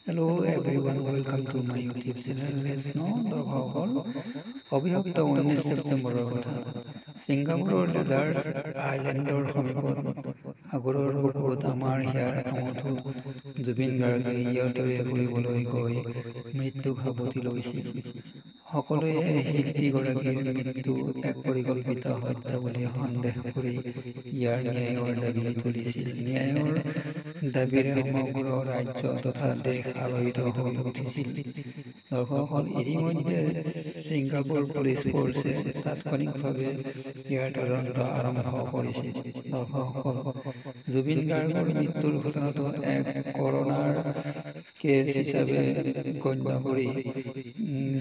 Hello everyone, welcome to my YouTube channel. Let's know দৰ্শকসকল অভিযুক্ত 19 ছেপ্টেম্বৰৰ কথা ছিংগাপুৰৰ লেজাৰ্ছ আইলেণ্ডৰ সমীপত সাগৰৰ বুকুত আমাৰ হিয়াৰ আমঠু জুবিন গাৰ্গে ইয়াতেৰে ফুৰিবলৈ গৈ মৃত্যুক সাৱটি লৈছিল। সকলোৱে শিল্পীগৰাকীৰ মৃত্যু এক পৰিকল্পিত হত্যা বুলি সন্দেহ কৰি ইয়াৰ ন্যায়ৰ দাবী তুলিছিল। ন্যায়ৰ দাবীৰে সমগ্ৰ ৰাজ্য তথা দেশ আলোড়িত হৈ উঠিছিল। দৰ্শকসকল ইতিমধ্যে ছিংগাপুৰ পুলিচ ফৰ্চে তাৎক্ষণিকভাৱে ইয়াৰ তদন্ত আৰম্ভ কৰিছিল। দৰ্শকসকল জুবিন গাৰ্গৰ মৃত্যুৰ ঘটনাটো এক কৰোনাৰ কেছ হিচাপে গণ্য কৰি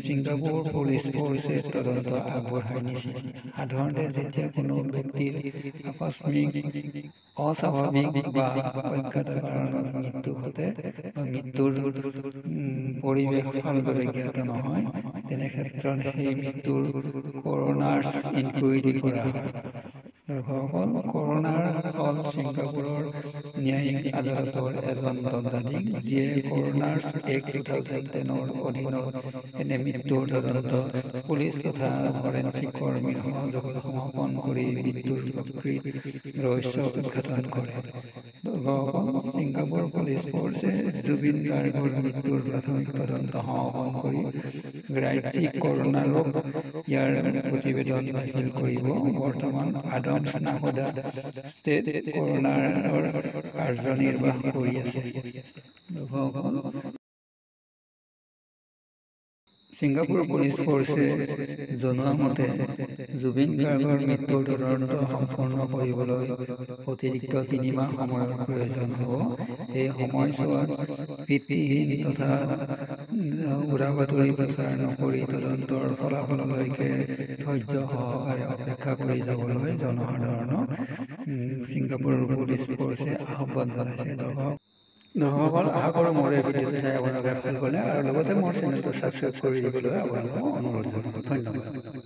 ছিংগাপুৰ পুলিচ ফৰ্চে তদন্ত আগবঢ়াই নিছিল। সাধাৰণতে যেতিয়া কোনো ব্যক্তিৰ আকস্মিক অস্বাভাৱিক বা অজ্ঞাত কাৰণত মৃত্যু ঘটে বা মৃত্যুৰ পৰিৱেশ ভালদৰে জ্ঞাত নহয়, তেনে ক্ষেত্ৰত সেই মৃত্যুৰ কৰোনাৰ ইনকুইৰি কৰা হয়। দৰ্শকসকল কৰোনাৰ হ'ল ছিংগাপুৰৰ ন্যায়িক আদালতৰ এজন দণ্ডাধীশ, যিয়ে কৰোনাৰ এক্ট 2010ৰ অধীনত এনে মৃত্যুৰ তদন্ত পুলিচ তথা ফৰেনচিক কৰ্মীৰ সহযোগত সমাপন কৰি মৃত্যুৰ প্ৰকৃত ৰহস্য উদ্ঘাটন কৰে। দৰ্শকসকল ছিংগাপুৰ পুলিচ ফৰ্চে জুবিন গাৰ্গৰ মৃত্যুৰ প্ৰাথমিক তদন্ত সমাপন কৰি ৰাজ্যিক কৰোনা ৰোগ ইয়াৰ প্ৰতিবেদন দাখিল কৰিব। বৰ্তমান আদমছ নাহদা ষ্টেট কৰোনাৰ কাৰ্যনিৰ্বাহ কৰি আছে। ছিংগাপুৰ পুলিচ ফৰ্চে জনোৱা মতে জুবিন গাৰ্গৰ মৃত্যুৰ তদন্ত সম্পন্ন কৰিবলৈ অতিৰিক্ত 3 মাহ সময়ৰ প্ৰয়োজন হ'ব। এই সময়ছোৱাত ভিত্তিহীন তথা উৰাবাতৰি প্ৰচাৰ নকৰি তদন্তৰ ফলাফললৈকে ধৈৰ্য সহকাৰে অপেক্ষা কৰি যাবলৈ জনসাধাৰণক ছিংগাপুৰ পুলিচ ফৰ্চে আহ্বান জনাইছে। দৰ্শকসকল আশা কৰোঁ মোৰ এই ভিডিঅ'টো চাই আপোনালোকে ভাল পালে আৰু লগতে মোৰ চেনেলটো ছাবস্ক্ৰাইব কৰি দিবলৈ আপোনালোকক অনুৰোধ জনালোঁ। ধন্যবাদ।